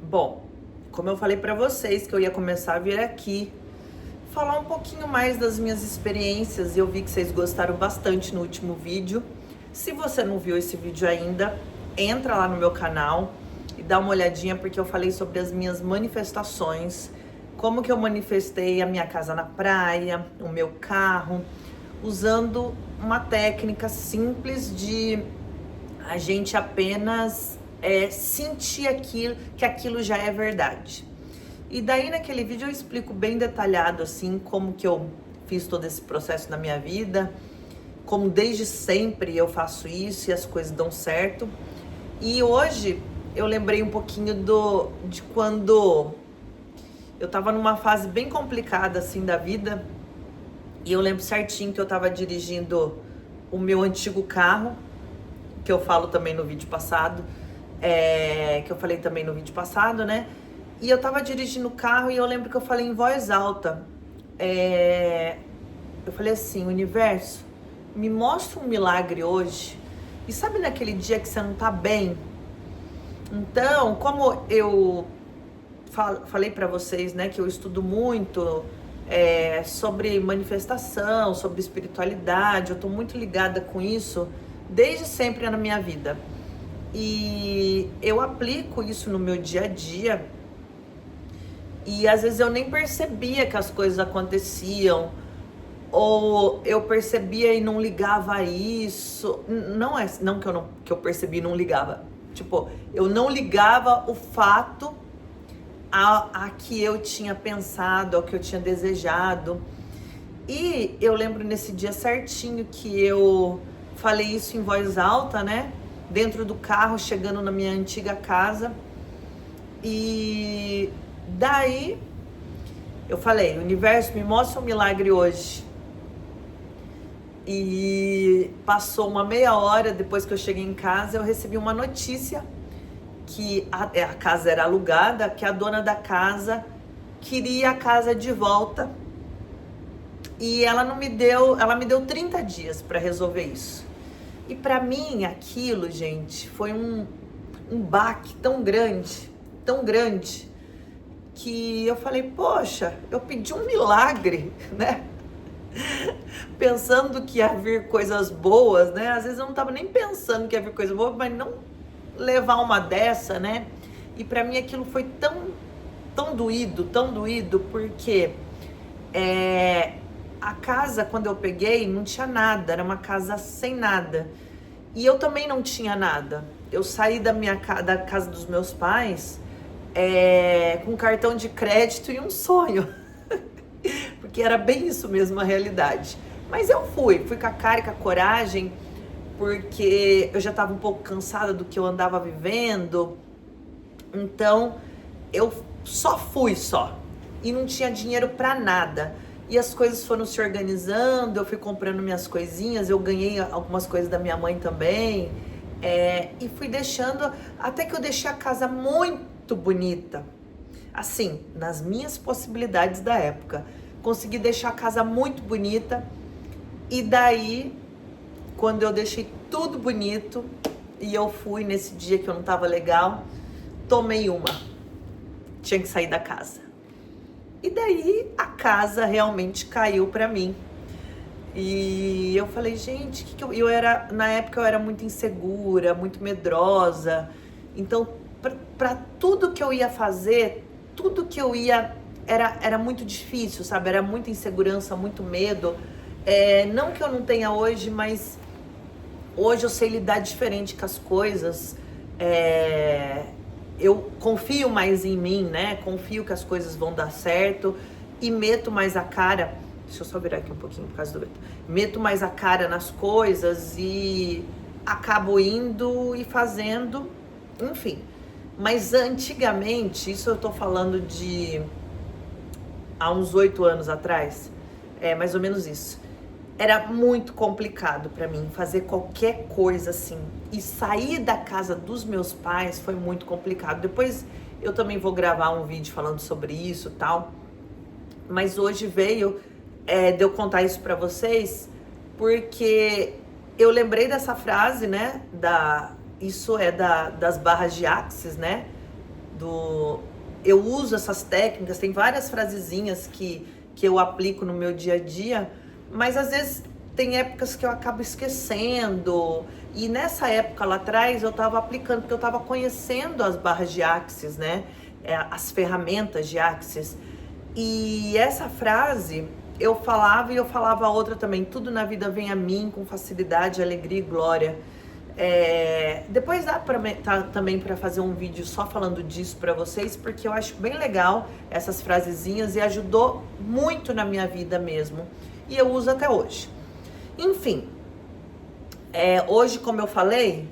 Bom, como eu falei pra vocês que eu ia começar a vir aqui falar um pouquinho mais das minhas experiências, e eu vi que vocês gostaram bastante no último vídeo. Se você não viu esse vídeo ainda, entra lá no meu canal e dá uma olhadinha, porque eu falei sobre as minhas manifestações, como que eu manifestei a minha casa na praia, o meu carro, usando uma técnica simples de a gente apenas sentir aquilo, que aquilo já é verdade. E daí naquele vídeo eu explico bem detalhado assim como que eu fiz todo esse processo na minha vida, como desde sempre eu faço isso e as coisas dão certo. E hoje eu lembrei um pouquinho de quando eu tava numa fase bem complicada assim da vida, e eu lembro certinho que eu tava dirigindo o meu antigo carro, que eu falo também no vídeo passado, que eu falei também no vídeo passado, né? E eu tava dirigindo o carro e eu lembro que eu falei em voz alta. Eu falei assim: universo, me mostra um milagre hoje. E sabe naquele dia que você não tá bem? Então, como eu falei pra vocês, né, que eu estudo muito sobre manifestação, sobre espiritualidade, eu tô muito ligada com isso desde sempre na minha vida. E eu aplico isso no meu dia a dia. E às vezes eu nem percebia que as coisas aconteciam, ou eu percebia e não ligava a isso. Não que eu percebi e não ligava. Tipo, eu não ligava o fato a que eu tinha pensado, ao que eu tinha desejado. E eu lembro nesse dia certinho que eu falei isso em voz alta, né? Dentro do carro, chegando na minha antiga casa. E daí eu falei: universo, me mostra um milagre hoje. E passou uma meia hora depois que eu cheguei em casa, eu recebi uma notícia que a casa era alugada, que a dona da casa queria a casa de volta. E ela me deu 30 dias para resolver isso. E para mim aquilo, gente, foi um baque tão grande, que eu falei: poxa, eu pedi um milagre, né? Pensando que ia vir coisas boas, né? Às vezes eu não tava nem pensando que ia vir coisa boa, mas não levar uma dessa, né? E para mim aquilo foi tão doído, porque a casa, quando eu peguei, não tinha nada, era uma casa sem nada. E eu também não tinha nada. Eu saí da casa dos meus pais com um cartão de crédito e um sonho. Porque era bem isso mesmo a realidade. Mas eu fui com a cara e com a coragem, porque eu já estava um pouco cansada do que eu andava vivendo. Então eu só fui. E não tinha dinheiro para nada. E as coisas foram se organizando, eu fui comprando minhas coisinhas, eu ganhei algumas coisas da minha mãe também, e fui deixando, até que eu deixei a casa muito bonita, assim, nas minhas possibilidades da época. Consegui deixar a casa muito bonita, e daí, quando eu deixei tudo bonito, e eu fui nesse dia que eu não tava legal, tomei tinha que sair da casa. E daí a casa realmente caiu pra mim. E eu falei: gente, na época eu era muito insegura, muito medrosa. Então, pra tudo que eu ia fazer, tudo que eu ia era muito difícil, sabe? Era muita insegurança, muito medo. Não que eu não tenha hoje, mas hoje eu sei lidar diferente com as coisas. Eu confio mais em mim, né? Confio que as coisas vão dar certo e meto mais a cara. Deixa eu só virar aqui um pouquinho por causa do vento. Meto mais a cara nas coisas e acabo indo e fazendo, enfim. Mas antigamente, isso eu tô falando de há uns 8 anos atrás, mais ou menos isso. Era muito complicado para mim fazer qualquer coisa assim. E sair da casa dos meus pais foi muito complicado. Depois eu também vou gravar um vídeo falando sobre isso e tal. Mas hoje veio de eu contar isso para vocês, porque eu lembrei dessa frase, né? Isso é das barras de Axis, né? Eu uso essas técnicas, tem várias frasezinhas que eu aplico no meu dia a dia, mas às vezes tem épocas que eu acabo esquecendo. E nessa época lá atrás eu estava aplicando, porque eu estava conhecendo as barras de Axis, né? As ferramentas de Axis. E essa frase eu falava e eu falava outra também: tudo na vida vem a mim com facilidade, alegria e glória. Depois dá também para fazer um vídeo só falando disso para vocês, porque eu acho bem legal essas frasezinhas e ajudou muito na minha vida mesmo. E eu uso até hoje. Enfim, hoje, como eu falei,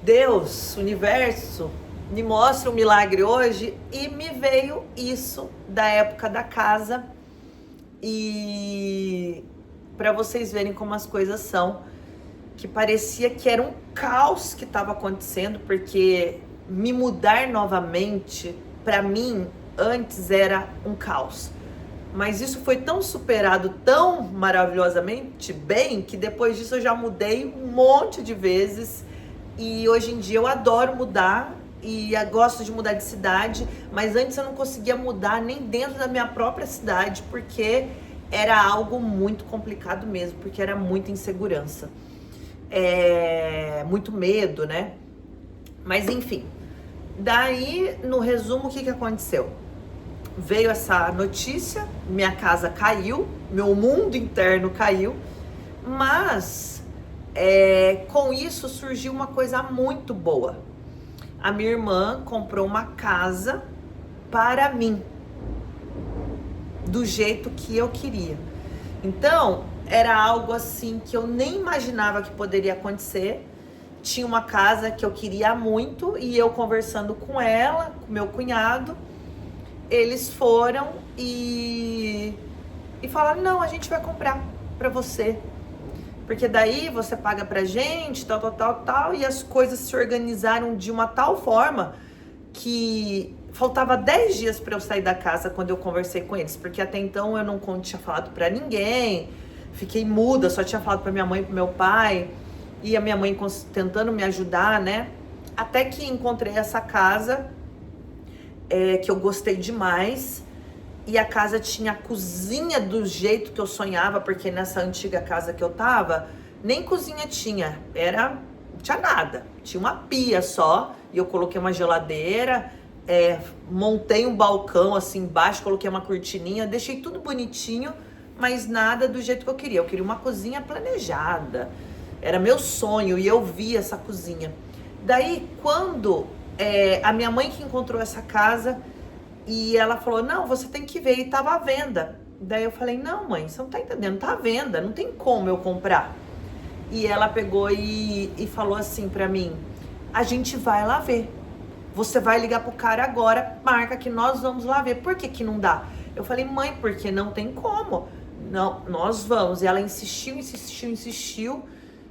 Deus, universo, me mostra um milagre hoje e me veio isso da época da casa. E para vocês verem como as coisas são, que parecia que era um caos que estava acontecendo, porque me mudar novamente, para mim, antes era um caos. Mas isso foi tão superado, tão maravilhosamente bem, que depois disso eu já mudei um monte de vezes. E hoje em dia eu adoro mudar e eu gosto de mudar de cidade, mas antes eu não conseguia mudar nem dentro da minha própria cidade, porque era algo muito complicado mesmo, porque era muita insegurança. Muito medo, né? Mas enfim, daí no resumo o que aconteceu? Veio essa notícia, minha casa caiu, meu mundo interno caiu, mas com isso surgiu uma coisa muito boa. A minha irmã comprou uma casa para mim, do jeito que eu queria. Então, era algo assim que eu nem imaginava que poderia acontecer. Tinha uma casa que eu queria muito e eu conversando com ela, com meu cunhado, eles foram e falaram: não, a gente vai comprar pra você, porque daí você paga pra gente, tal, e as coisas se organizaram de uma tal forma que faltava 10 dias pra eu sair da casa quando eu conversei com eles, porque até então eu não tinha falado pra ninguém, fiquei muda, só tinha falado pra minha mãe e pro meu pai, e a minha mãe tentando me ajudar, né? Até que encontrei essa casa, que eu gostei demais, e a casa tinha a cozinha do jeito que eu sonhava, porque nessa antiga casa que eu tava, nem cozinha tinha, não tinha nada, tinha uma pia só, e eu coloquei uma geladeira, montei um balcão assim embaixo, coloquei uma cortininha, deixei tudo bonitinho, mas nada do jeito que eu queria uma cozinha planejada, era meu sonho, e eu vi essa cozinha. Daí, quando a minha mãe que encontrou essa casa, e ela falou: não, você tem que ver, e tava à venda. Daí eu falei: não, mãe, você não tá entendendo, tá à venda, não tem como eu comprar. E ela pegou e falou assim pra mim: a gente vai lá ver, você vai ligar pro cara agora, marca que nós vamos lá ver. Por que não dá? Eu falei: mãe, porque não tem como, não, nós vamos. E ela insistiu,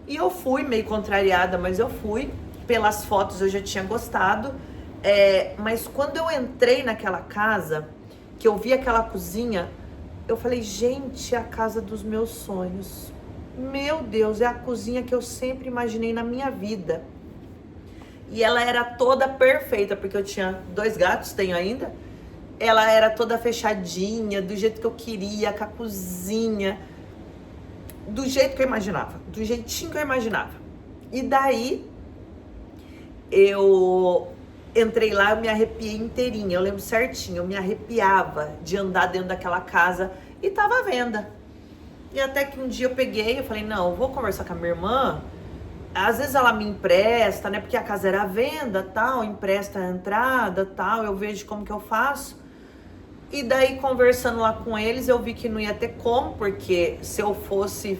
e eu fui meio contrariada, mas eu fui. Pelas fotos eu já tinha gostado, mas quando eu entrei naquela casa, que eu vi aquela cozinha, eu falei: gente, é a casa dos meus sonhos. Meu Deus, é a cozinha que eu sempre imaginei na minha vida. E ela era toda perfeita, porque eu tinha 2 gatos, tenho ainda. Ela era toda fechadinha, do jeito que eu queria, com a cozinha, do jeito que eu imaginava, do jeitinho que eu imaginava. E daí eu entrei lá, eu me arrepiei inteirinha, eu lembro certinho, eu me arrepiava de andar dentro daquela casa, e tava à venda. E até que um dia eu peguei, eu falei: não, eu vou conversar com a minha irmã, às vezes ela me empresta, né, porque a casa era à venda, tal, empresta a entrada, tal, eu vejo como que eu faço. E daí, conversando lá com eles, eu vi que não ia ter como, porque se eu fosse,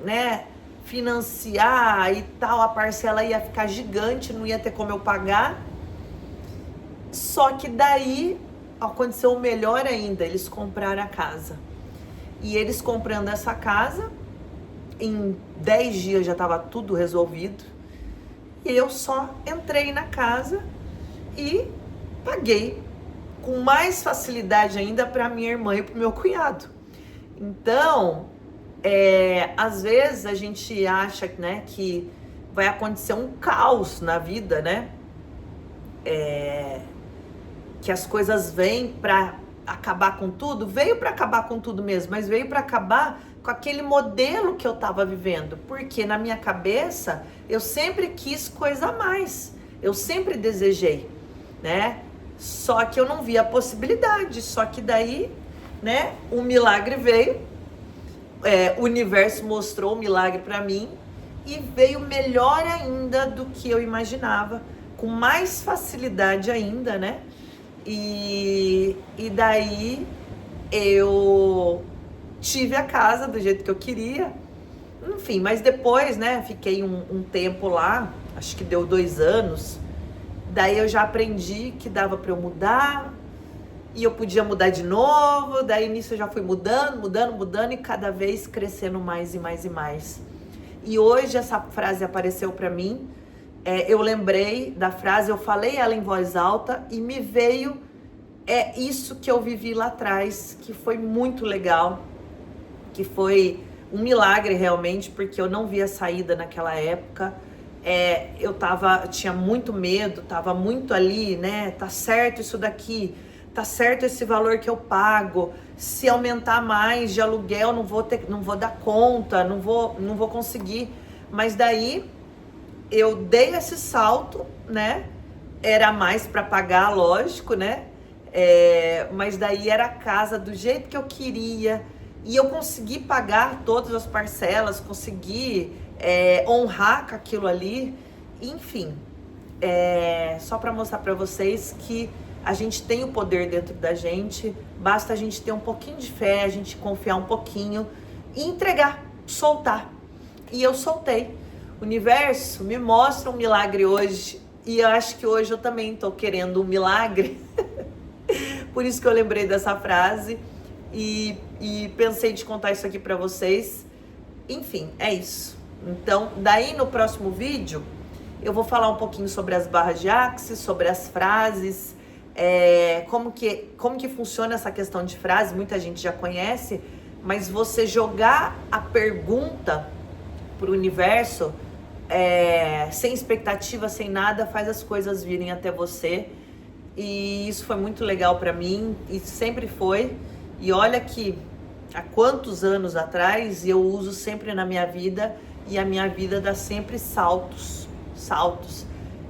né, financiar e tal, a parcela ia ficar gigante, não ia ter como eu pagar. Só que daí aconteceu o melhor ainda, eles compraram a casa. E eles comprando essa casa, em 10 dias já estava tudo resolvido. E eu só entrei na casa e paguei com mais facilidade ainda para minha irmã e para o meu cunhado. Então, às vezes a gente acha, né, que vai acontecer um caos na vida, né? que as coisas vêm para acabar com tudo, veio para acabar com tudo mesmo, mas veio para acabar com aquele modelo que eu estava vivendo, porque na minha cabeça eu sempre quis coisa a mais, eu sempre desejei, né? Só que eu não via a possibilidade, só que daí, né, o milagre veio, o universo mostrou o milagre para mim e veio melhor ainda do que eu imaginava, com mais facilidade ainda, né? E daí eu tive a casa do jeito que eu queria, enfim, mas depois, né, fiquei um tempo lá, acho que deu 2 anos, daí eu já aprendi que dava para eu mudar, e eu podia mudar de novo, daí nisso eu já fui mudando, e cada vez crescendo mais e mais e mais. E hoje essa frase apareceu para mim, eu lembrei da frase, eu falei ela em voz alta e me veio isso que eu vivi lá atrás, que foi muito legal, que foi um milagre realmente, porque eu não via saída naquela época. Eu tinha muito medo, tava muito ali, né? Tá certo isso daqui, tá certo esse valor que eu pago. Se aumentar mais de aluguel, não vou dar conta, não vou conseguir. Mas daí eu dei esse salto, né? Era mais para pagar, lógico, né? Mas daí era a casa do jeito que eu queria. E eu consegui pagar todas as parcelas, consegui honrar com aquilo ali. Enfim, só para mostrar para vocês que a gente tem o poder dentro da gente, basta a gente ter um pouquinho de fé, a gente confiar um pouquinho e entregar, soltar. E eu soltei. O universo me mostra um milagre hoje e eu acho que hoje eu também estou querendo um milagre. Por isso que eu lembrei dessa frase e pensei de contar isso aqui para vocês. Enfim, é isso. Então, daí no próximo vídeo eu vou falar um pouquinho sobre as barras de Axis, sobre as frases, como que funciona essa questão de frase. Muita gente já conhece, mas você jogar a pergunta pro universo sem expectativa, sem nada, faz as coisas virem até você. E isso foi muito legal para mim e sempre foi. E olha que há quantos anos atrás eu uso sempre na minha vida e a minha vida dá sempre saltos.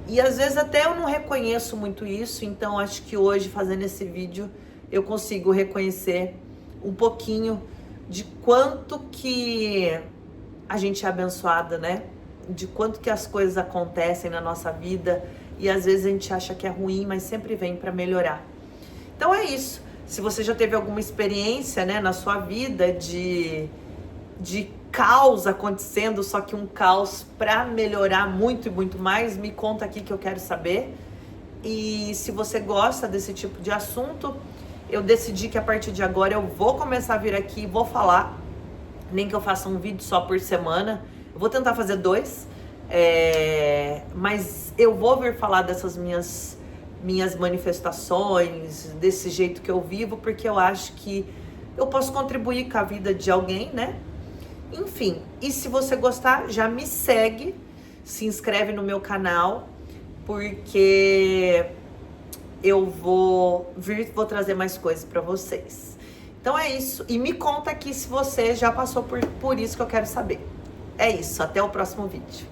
E às vezes até eu não reconheço muito isso, então acho que hoje fazendo esse vídeo eu consigo reconhecer um pouquinho de quanto que a gente é abençoada, né? De quanto que as coisas acontecem na nossa vida e às vezes a gente acha que é ruim, mas sempre vem para melhorar. Então é isso. Se você já teve alguma experiência, né, na sua vida de caos acontecendo, só que um caos para melhorar muito e muito mais, me conta aqui que eu quero saber. E se você gosta desse tipo de assunto, eu decidi que a partir de agora eu vou começar a vir aqui e vou falar, nem que eu faça um vídeo só por semana, eu vou tentar fazer 2, mas eu vou vir falar dessas minhas manifestações, desse jeito que eu vivo, porque eu acho que eu posso contribuir com a vida de alguém, né? Enfim, e se você gostar, já me segue, se inscreve no meu canal, porque eu vou trazer mais coisas para vocês. Então é isso, e me conta aqui se você já passou por isso que eu quero saber. É isso, até o próximo vídeo.